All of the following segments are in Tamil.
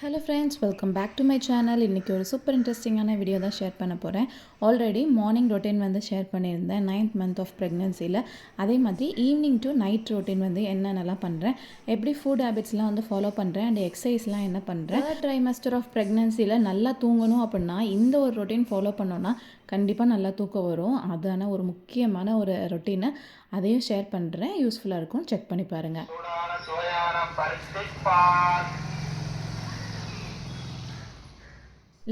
Hello friends, welcome back to my channel. இன்றைக்கி ஒரு சூப்பர் இன்ட்ரெஸ்டிங்கான வீடியோ தான் ஷேர் பண்ண போகிறேன். ஆல்ரெடி மார்னிங் ரொட்டீன் வந்து ஷேர் பண்ணியிருந்தேன் 9th மந்த் ஆஃப் ப்ரெக்னென்சியில். அதே மாதிரி ஈவினிங் டு நைட் ரொட்டீன் வந்து என்னென்னலாம் பண்ணுறேன், எப்படி ஃபுட் ஹேபிட்ஸ்லாம் வந்து ஃபாலோ பண்ணுறேன் அண்ட் எக்ஸசைஸ்லாம் என்ன பண்ணுறேன். தேர்ட் ட்ரைமஸ்டர் ஆஃப் ப்ரெக்னென்சியில் நல்லா தூங்கணும் அப்படின்னா இந்த ஒரு ரொட்டீன் ஃபாலோ பண்ணோன்னா கண்டிப்பாக நல்லா தூக்கம் வரும். அதான ஒரு முக்கியமான ஒரு ரொட்டீனை அதையும் ஷேர் பண்ணுறேன். யூஸ்ஃபுல்லாக இருக்கும், செக் பண்ணி பாருங்கள்.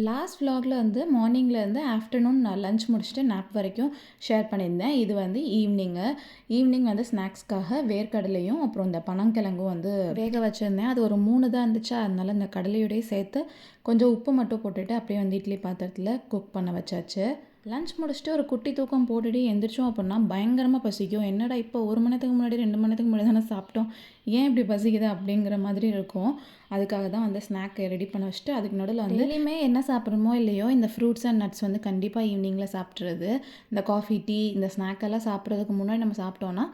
லாஸ்ட் vlogல வந்து மார்னிங்லேருந்து ஆஃப்டர்நூன் நான் லஞ்ச் முடிச்சுட்டு நாப் வரைக்கும் ஷேர் பண்ணியிருந்தேன். இது வந்து ஈவினிங் வந்து ஸ்நாக்ஸ்க்காக வேர்க்கடலையும் அப்புறம் இந்த பனங்கிழங்கும் வந்து வேக வச்சுருந்தேன். அது ஒரு 3 தான் இருந்துச்சா, அதனால இந்த கடலையோடய சேர்த்து கொஞ்சம் உப்பு மட்டும் போட்டுட்டு அப்படியே வந்து இட்லி பாத்திரத்தில் குக் பண்ண வச்சாச்சு. லஞ்ச் முடிச்சுட்டு ஒரு குட்டி தூக்கம் போட்டுட்டு எந்திரிச்சோம் அப்படின்னா பயங்கரமாக பசிக்கும். என்னடா இப்போ 1 மணி நேரத்துக்கு முன்னாடி 2 மணி நேரத்துக்கு முன்னாடி தானே சாப்பிட்டோம், ஏன் இப்படி பசிக்குது அப்படிங்கிற மாதிரி இருக்கும். அதுக்காக தான் வந்து ஸ்நாக் ரெடி பண்ண வச்சுட்டு அதுக்கு நடுவில் வந்து டெய்லியுமே என்ன சாப்பிட்றோமோ இல்லையோ இந்த ஃப்ரூட்ஸ் அண்ட் நட்ஸ் வந்து கண்டிப்பாக ஈவினிங்கில் சாப்பிட்றது. இந்த காஃபி டீ இந்த ஸ்நாக்கெல்லாம் சாப்பிட்றதுக்கு முன்னாடி நம்ம சாப்பிட்டோன்னா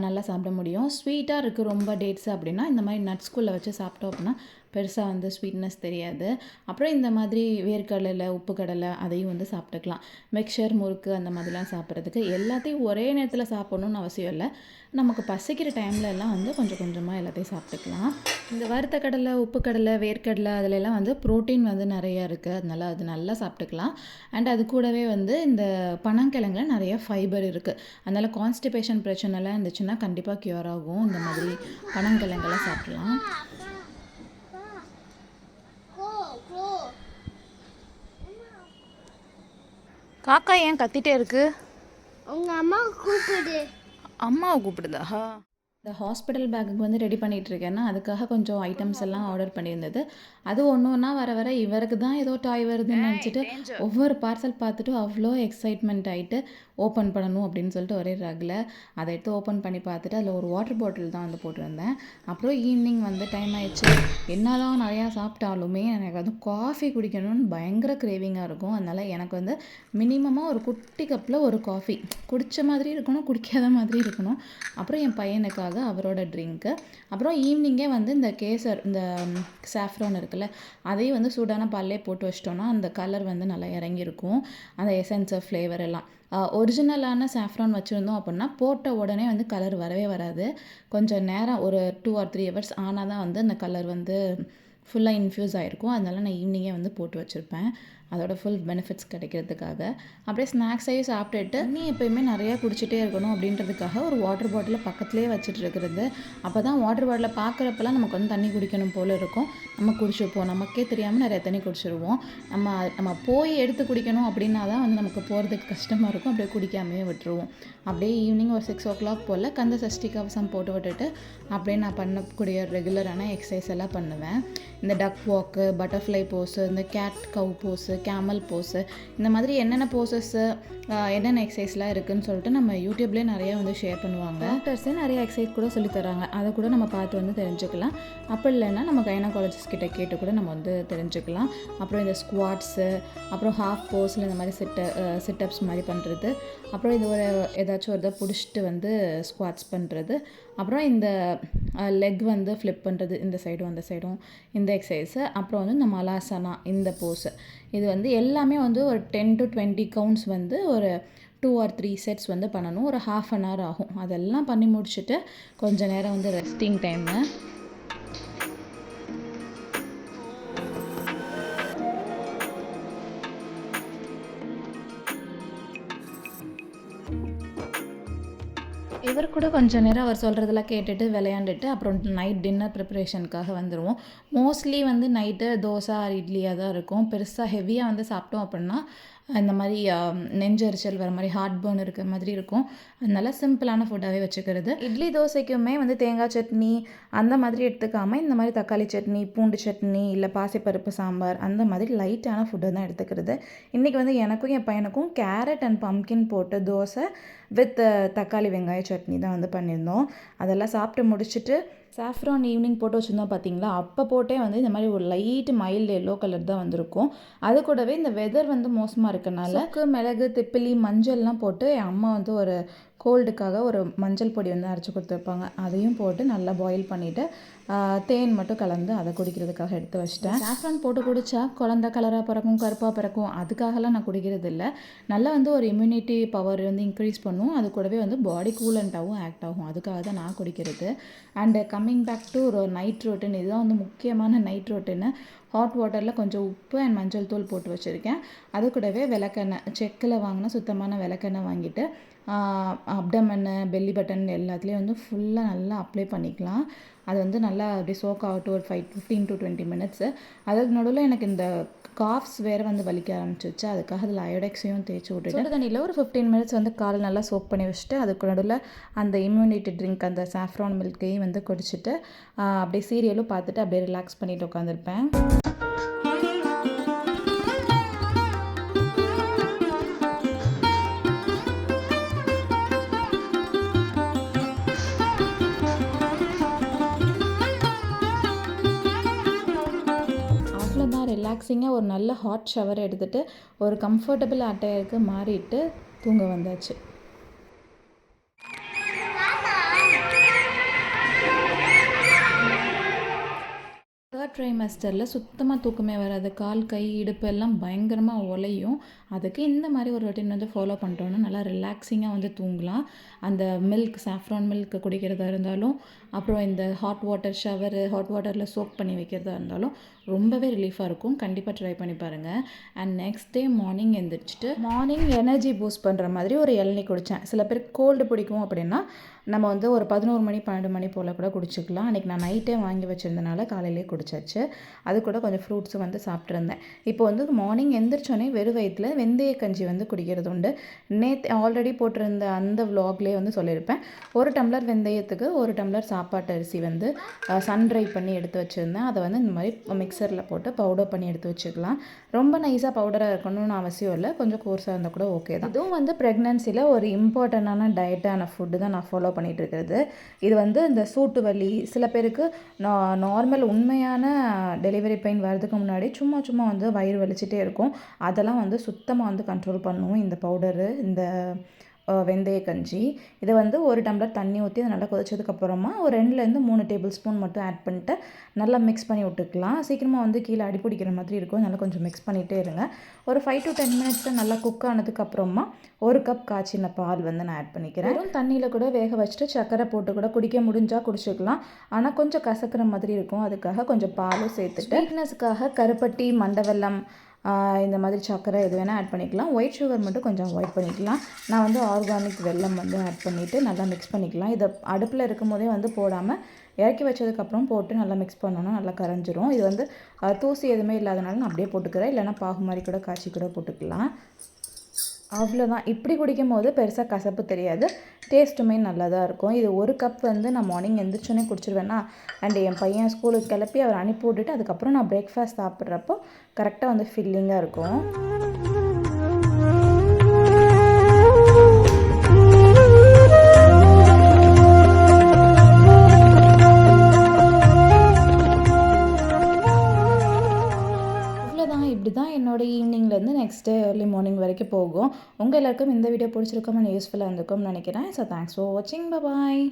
நல்லா சாப்பிட முடியும். ஸ்வீட்டாக இருக்குது ரொம்ப டேட்ஸ் அப்படின்னா இந்த மாதிரி நட்ஸ்குள்ளே வச்சு சாப்பிட்டோம் அப்படின்னா பெருசாக வந்து ஸ்வீட்னஸ் தெரியாது. அப்புறம் இந்த மாதிரி வேர்க்கடலை உப்பு கடலை அதையும் வந்து சாப்பிட்டுக்கலாம். மிக்சர் முறுக்கு அந்த மாதிரிலாம் சாப்பிட்றதுக்கு எல்லாத்தையும் ஒரே நேரத்தில் சாப்பிட்ணுன்னு அவசியம் இல்லை. நமக்கு பசிக்கிற டைமில் எல்லாம் வந்து கொஞ்சம் கொஞ்சமாக எல்லாத்தையும் சாப்பிட்டுக்கலாம். இந்த வறுத்த கடலை உப்பு கடலை வேர்க்கடலை அதிலெல்லாம் வந்து ப்ரோட்டீன் வந்து நிறையா இருக்குது, அதனால அது நல்லா சாப்பிட்டுக்கலாம். அண்ட் அது கூடவே வந்து இந்த பனங்கிழங்குல நிறைய ஃபைபர் இருக்குது. அதனால் கான்ஸ்டிபேஷன் பிரச்சனைலாம் இருந்துச்சுன்னா கண்டிப்பாக க்யூர் ஆகும். இந்த மாதிரி பனங்கிழங்கெல்லாம் சாப்பிட்லாம். காக்கா ஏன் கத்திட்டே இருக்கு? உங்க அம்மா கூப்பிடு. அம்மாவை கூப்பிடுதா? இந்த ஹாஸ்பிட்டல் பேக்குக்கு வந்து ரெடி பண்ணிகிட்ருக்கேன்னா அதுக்காக கொஞ்சம் ஐட்டம்ஸ் எல்லாம் ஆர்டர் பண்ணியிருந்தது. அது ஒன்று ஒன்றா வர வர இவருக்கு தான் ஏதோ டாய் வருதுன்னு நினச்சிட்டு ஒவ்வொரு பார்சல் பார்த்துட்டு அவ்வளோ எக்ஸைட்மெண்ட் ஆகிட்டு ஓப்பன் பண்ணணும் அப்படின்னு சொல்லிட்டு ஒரே ரகில் அதை எடுத்து ஓப்பன் பண்ணி பார்த்துட்டு அதில் ஒரு வாட்டர் பாட்டில் தான் வந்து போட்டிருந்தேன். அப்புறம் ஈவினிங் வந்து டைம் ஆயிடுச்சு. என்னெல்லாம் நிறையா சாப்பிட்டாலுமே எனக்கு வந்து காஃபி குடிக்கணும்னு பயங்கர கிரேவிங்காக இருக்கும். அதனால் எனக்கு வந்து மினிமமாக ஒரு குட்டி கப்பில் ஒரு காஃபி குடித்த மாதிரி இருக்கணும், குடிக்காத மாதிரி இருக்கணும். அப்புறம் என் பையனுக்காக அவரோட ட்ரிங்க்கு. அப்புறம் ஈவினிங்கே வந்து இந்த கேசர் இந்த சாஃப்ரான் இருக்குல்ல அதையும் வந்து சூடான பால்லே போட்டு வச்சிட்டோன்னா அந்த கலர் வந்து நல்லா இறங்கியிருக்கும். அந்த எசன்ஸு ஃப்ளேவர் எல்லாம் ஒரிஜினலான சாஃப்ரான் வச்சுருந்தோம் அப்படின்னா போட்ட உடனே வந்து கலர் வரவே வராது. கொஞ்சம் நேரம் ஒரு 2 or 3 hours ஆனால் தான் வந்து அந்த கலர் வந்து ஃபுல்லாக இன்ஃப்யூஸ் ஆகிருக்கும். அதனால நான் ஈவினிங்கே வந்து போட்டு வச்சுருப்பேன், அதோட ஃபுல் பெனிஃபிட்ஸ் கிடைக்கிறதுக்காக. அப்படியே ஸ்நாக்ஸையும் சாப்பிட்டுட்டு தண்ணி எப்போயுமே நிறையா குடிச்சிட்டே இருக்கணும் அப்படின்றதுக்காக ஒரு வாட்டர் பாட்டிலை பக்கத்துலேயே வச்சுட்டு இருக்கிறது. அப்போ தான் வாட்டர் பாட்டிலை பார்க்குறப்பெல்லாம் நமக்கு வந்து தண்ணி குடிக்கணும் போல் இருக்கும். நம்ம குடிச்சிருப்போம், நமக்கே தெரியாமல் நிறைய தண்ணி குடிச்சிருவோம். நம்ம போய் எடுத்து குடிக்கணும் அப்படின்னா தான் வந்து நமக்கு போகிறதுக்கு கஷ்டமாக இருக்கும். அப்படியே குடிக்காமையே விட்டுருவோம். அப்படியே ஈவினிங் ஒரு 6 o'clock போல் கந்த சஷ்டி கவசம் போட்டு விட்டுட்டு அப்படியே நான் பண்ணக்கூடிய ரெகுலரான எக்ஸசைஸ் எல்லாம் பண்ணுவேன். இந்த டக் வாக்கு, பட்டர்ஃப்ளை போஸு, இந்த கேட் கவ் போஸு, கேமல் போஸு, இந்த மாதிரி என்னென்ன போஸஸ்ஸு என்னென்ன எக்ஸசைஸ்லாம் இருக்குதுன்னு சொல்லிட்டு நம்ம யூடியூப்லேயே நிறையா வந்து ஷேர் பண்ணுவாங்க. டாக்டர்ஸே நிறைய எக்ஸசைஸ் கூட சொல்லித்தராங்க, அதை கூட நம்ம பார்த்து வந்து தெரிஞ்சுக்கலாம். அப்படி இல்லைன்னா நம்ம கைனகாலஜிஸ்ட் கிட்ட கேட்டு கூட நம்ம வந்து தெரிஞ்சுக்கலாம். அப்புறம் இந்த ஸ்குவாட்ஸு, அப்புறம் ஹாஃப் போஸில் இந்த மாதிரி சிட்டப்ஸ் மாதிரி பண்ணுறது, அப்புறம் இது ஒரு ஏதாச்சும் ஒரு இதை பிடிச்சிட்டு வந்து ஸ்குவாட்ஸ் பண்ணுறது, அப்புறம் இந்த லெக் வந்து ஃப்ளிப் பண்ணுறது இந்த சைடும் அந்த சைடும் இந்த எக்ஸசைஸு, அப்புறம் வந்து இந்த மலாசனா இந்த போஸு. இது வந்து எல்லாமே வந்து ஒரு 10 to 20 கவுண்ட்ஸ் வந்து ஒரு 2 or 3 sets வந்து பண்ணணும். ஒரு 1/2 hour ஆகும். அதெல்லாம் பண்ணி முடிச்சுட்டு கொஞ்சம் நேரம் வந்து ரெஸ்டிங் டைமு. இவர் கூட கொஞ்சம் நேரம் அவர் சொல்கிறதெல்லாம் கேட்டுட்டு விளையாண்டுட்டு அப்புறம் நைட் டின்னர் ப்ரிப்பரேஷனுக்காக வந்துடுவோம். மோஸ்ட்லி வந்து நைட்டு தோசை ஆர் இட்லியாக தான் இருக்கும். பெருசாக ஹெவியாக வந்து சாப்பிட்டோம் அப்படின்னா இந்த மாதிரி நெஞ்சரிச்சல் வர மாதிரி ஹார்ட் பர்ன் இருக்கிற மாதிரி இருக்கும். அதனால சிம்பிளான ஃபுட்டாகவே வச்சுக்கிறது. இட்லி தோசைக்குமே வந்து தேங்காய் சட்னி அந்த மாதிரி எடுத்துக்காமல் இந்த மாதிரி தக்காளி சட்னி, பூண்டு சட்னி, இல்லை பாசிப்பருப்பு சாம்பார் அந்த மாதிரி லைட்டான ஃபுட்டை தான் எடுத்துக்கிறது. இன்றைக்கி வந்து எனக்கும் என் பையனுக்கும் கேரட் அண்ட் பம்கின் போட்டு தோசை வித் தக்காளி வெங்காய சட்னி தான் வந்து பண்ணியிருந்தோம். அதெல்லாம் சாப்பிட்டு முடிச்சுட்டு சாஃப்ரான் ஈவினிங் போட்டு வச்சுருந்தோம் பார்த்தீங்களா, அப்போ போட்டே வந்து இந்த மாதிரி ஒரு லைட்டு மைல்டு எல்லோ கலர் தான் வந்திருக்கும். அது கூடவே இந்த வெதர் வந்து மோசமாக இருக்கனால மிளகு, திப்பிலி, மஞ்சள்லாம் போட்டு என் அம்மா வந்து ஒரு கோல்டுக்காக ஒரு மஞ்சள் பொடி வந்து அரைச்சி கொடுத்துருப்பாங்க, அதையும் போட்டு நல்லா பாயில் பண்ணிவிட்டு தேன் மட்டும் கலந்து அதை குடிக்கிறதுக்காக எடுத்து வச்சிட்டேன். சாஃப்ரான் போட்டு குடித்தா குழந்த கலராக பிறக்கும், கருப்பாக பிறக்கும், அதுக்காகலாம் நான் குடிக்கிறது இல்லை. நல்லா வந்து ஒரு இம்யூனிட்டி பவர் வந்து இன்க்ரீஸ் பண்ணும், அது கூடவே வந்து பாடி கூலண்ட்டாகவும் ஆக்ட் ஆகும், அதுக்காக தான் நான் குடிக்கிறது. அண்டு கம்மிங் பேக் டு ஒரு நைட் ரொட்டின், இதுதான் வந்து முக்கியமான நைட் ரொட்டின்னு. ஹாட் வாட்டரில் கொஞ்சம் உப்பு அண்ட் மஞ்சள் தூள் போட்டு வச்சுருக்கேன். அது கூடவே விளக்கெண்ணெய், செக்கில் வாங்கினா சுத்தமான விளக்கெண்ணெய் வாங்கிட்டு அப்டமன்னு பெல்லி பட்டன் எல்லாத்துலேயும் வந்து ஃபுல்லாக நல்லா அப்ளை பண்ணிக்கலாம். அது வந்து நல்லா அப்படியே சோக் ஆகட்டும் ஒரு 15 to 20 மினிட்ஸு. அதுக்கு நடுவில் எனக்கு இந்த காஃப்ஸ் வேறு வந்து வலிக்க ஆரம்பிச்சிச்சு, அதுக்காக அதில் அயோடெக்ஸையும் தேய்ச்சி விட்டுட்டு சுடு தண்ணியில் ஒரு 15 மினிட்ஸ் வந்து கால் நல்லா சோக் பண்ணி வச்சுட்டு அதுக்கு நடுவில் அந்த இம்யூனிட்டி ட்ரிங்க் அந்த சாஃப்ரான் மில்க்கையும் வந்து குடிச்சிட்டு அப்படியே சீரியலும் பார்த்துட்டு அப்படியே ரிலாக்ஸ் பண்ணிட்டு உட்காந்துருப்பேன். ரிலாக்ஸிங்காக ஒரு நல்ல ஹாட் ஷவர் எடுத்துகிட்டு ஒரு கம்ஃபர்டபுள் அட்டையருக்கு மாறிட்டு தூங்க வந்தாச்சு. தேர்ட் ட்ரைமஸ்டரில் சுத்தமாக தூக்கமே வராது, கால் கை இடுப்பு எல்லாம் பயங்கரமாக உலையும். அதுக்கு இந்த மாதிரி ஒரு ரொட்டீன் வந்து ஃபாலோ பண்ணிட்டோன்னா நல்லா ரிலாக்ஸிங்காக வந்து தூங்கலாம். அந்த மில்க் சாஃப்ரான் மில்க் குடிக்கிறதா இருந்தாலும், அப்புறம் இந்த ஹாட் வாட்டர் ஷவரு, ஹாட் வாட்டரில் சோக் பண்ணி வைக்கிறதா இருந்தாலும் ரொம்பவே ரிலீஃபாக இருக்கும். கண்டிப்பாக ட்ரை பண்ணி பாருங்கள். அண்ட் நெக்ஸ்ட் டே மார்னிங் எழுந்திரிச்சிட்டு மார்னிங் எனர்ஜி பூஸ்ட் பண்ணுற மாதிரி ஒரு இளநீ குடித்தேன். சில பேருக்கு கோல்டு பிடிக்கும் அப்படின்னா நம்ம வந்து ஒரு 11 மணி 12 மணி போல் கூட குடிச்சிக்கலாம். அன்றைக்கி நான் நைட்டே வாங்கி வச்சுருந்தனால காலையிலே குடிச்சாச்சு. அது கூட கொஞ்சம் ஃப்ரூட்ஸும் வந்து சாப்பிட்ருந்தேன். இப்போ வந்து மார்னிங் எந்திரிச்சோன்னே வெறும் வயிற்றில் வெந்தய கஞ்சி வந்து குடிக்கிறது உண்டு. நேற்று ஆல்ரெடி போட்டிருந்த அந்த விலாக்லேயே வந்து சொல்லியிருப்பேன். 1 டம்ளர் வெந்தயத்துக்கு 1 டம்ளர் சாப்பாட்டு அரிசி வந்து சன்ட்ரை பண்ணி எடுத்து வச்சுருந்தேன். அதை வந்து இந்த மாதிரி மிக்சரில் போட்டு பவுடர் பண்ணி எடுத்து வச்சுக்கலாம். ரொம்ப நைஸாக பவுடராக இருக்கணும்னு அவசியம் இல்லை, கொஞ்சம் கோர்ஸாக இருந்தால் கூட ஓகே தான். இதுவும் வந்து ப்ரெக்னன்சியில் ஒரு இம்பார்ட்டண்டான டயட்டான ஃபுட்டு தான் நான் ஃபாலோ பண்ணிகிட்டு இருக்கிறது. இது வந்து இந்த சூட்டு வலி, சில பேருக்கு நார்மல் உண்மையான டெலிவரி பெயின் வர்றதுக்கு முன்னாடி சும்மா வந்து வயிறு வலிச்சிட்டே இருக்கும், அதெல்லாம் வந்து சுத்தமாக வந்து கண்ட்ரோல் பண்ணுவோம் இந்த பவுடரு, இந்த வெந்தய கஞ்சி. இதை வந்து 1 டம்ளர் தண்ணி ஊற்றி அதை நல்லா கொதிச்சதுக்கப்புறமா ஒரு 2லேருந்து 3 டேபிள் ஸ்பூன் மட்டும் ஆட் பண்ணிட்டு நல்லா மிக்ஸ் பண்ணி விட்டுக்கலாம். சீக்கிரமாக வந்து கீழே அடிப்பிடிக்கிற மாதிரி இருக்கும், நல்லா கொஞ்சம் மிக்ஸ் பண்ணிகிட்டே இருங்க. ஒரு 5 to 10 மினிட்ஸில் நல்லா குக் ஆனதுக்கப்புறமா 1 கப் காய்ச்சின பால் வந்து நான் ஆட் பண்ணிக்கிறேன். வெறும் தண்ணியில் கூட வேக வச்சுட்டு சர்க்கரை போட்டு கூட குடிக்க முடிஞ்சால் குடிச்சிக்கலாம். ஆனால் கொஞ்சம் கசக்கிற மாதிரி இருக்கும், அதுக்காக கொஞ்சம் பாலும் சேர்த்துட்டு ஸ்வீட்னஸுக்காக கருப்பட்டி, மண்டவெல்லம், இந்த மாதிரி சர்க்கரை எது வேணால் ஆட் பண்ணிக்கலாம். ஒயிட் சுகர் மட்டும் கொஞ்சம் அவாய்ட் பண்ணிக்கலாம். நான் வந்து ஆர்கானிக் வெல்லம் வந்து ஆட் பண்ணிவிட்டு நல்லா மிக்ஸ் பண்ணிக்கலாம். இதை அடுப்பில் இருக்கும் போதே வந்து போடாமல் இறக்கி வச்சதுக்கப்புறம் போட்டு நல்லா மிக்ஸ் பண்ணோன்னா நல்லா கரைஞ்சிரும். இது வந்து தூசி எதுவுமே இல்லாதனால நான் அப்படியே போட்டுக்கிறேன், இல்லைனா பாகு மாதிரி கூட காய்ச்சி கூட போட்டுக்கலாம். அவ்வளோதான். இப்படி குடிக்கும் போது பெருசாக கசப்பு தெரியாது, டேஸ்ட்டுமே நல்லா தான் இருக்கும். இது 1 கப் வந்து நான் மார்னிங் எந்திரிச்சோன்னே குடிச்சிருவேன்னா, அண்ட் என் பையன் ஸ்கூலுக்கு கிளப்பி அவர் அனுப்பி விட்டுட்டு அதுக்கப்புறம் நான் பிரேக்ஃபாஸ்ட் சாப்பிட்றப்போ கரெக்டாக வந்து ஃபில்லிங்காக இருக்கும். இப்படி தான் என்னோட ஈவினிங்லேருந்து நெக்ஸ்ட் டே ஏர்லி மார்னிங் வரைக்கும் போகும். உங்கள் எல்லாருக்கும் இந்த வீடியோ பிடிச்சிருக்கோம், யூஸ்ஃபுல்லாக இருந்திருக்கும்னு நினைக்கிறேன். ஸோ தேங்க்ஸ் ஃபார் வாட்சிங், பாய்.